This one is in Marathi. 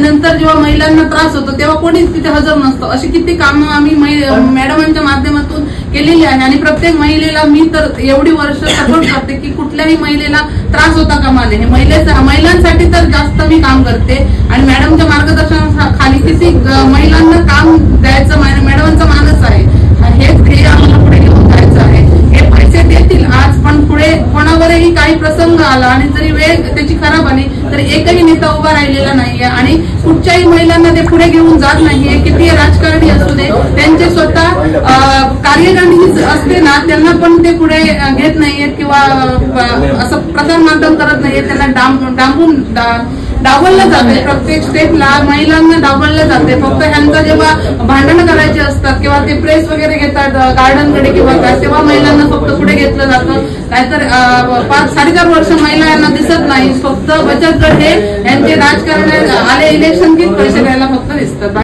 नंतर जेव्हा महिलांना त्रास होतो तेव्हा कोणीच तिथे हजर नसतं. अशी किती कामं आम्ही मॅडमांच्या माध्यमातून केलेली आहे आणि प्रत्येक महिलेला मी तर एवढी वर्ष सपोर्ट करते की कुठल्याही महिलेला त्रास होता कामा नये. महिलांसाठी तर जास्त मी काम करते आणि मॅडमच्या मार्गदर्शनाखाली किती महिलांना काम द्यायचं मॅडमांचा मानस आहे. हेच ध्येय आम्हाला पुढे घेऊन जायचं आहे. हे पैसे देतील आज, पण पुढे कोणावरही काही प्रसंग आला आणि जरी वेळ त्याची खराब आली तर एकही नेता उभा राहिलेला नाहीये आणि कुठच्याही महिलांना ते पुढे घेऊन जात नाहीये. किती राजकारणी असू दे, त्यांचे स्वतः कार्यकारिणी असते ना, त्यांना पण ते पुढे घेत नाहीयेत किंवा असं प्रचार माध्यम करत नाहीये. त्यांना डावललं जाते. प्रत्येक स्टेपला महिलांना डावललं जाते. फक्त ह्यांचं जेव्हा भांडणं करायचे असतात किंवा ते प्रेस वगैरे घेतात गार्डनकडे किंवा काय, तेव्हा महिलांना फक्त पुढे घेतलं जातं. नाहीतर 5-4.5 वर्ष महिला यांना दिसत नाही. फक्त बचत गट हे यांचे राजकारण आले इलेक्शन की पैसे द्यायला फक्त दिसतात.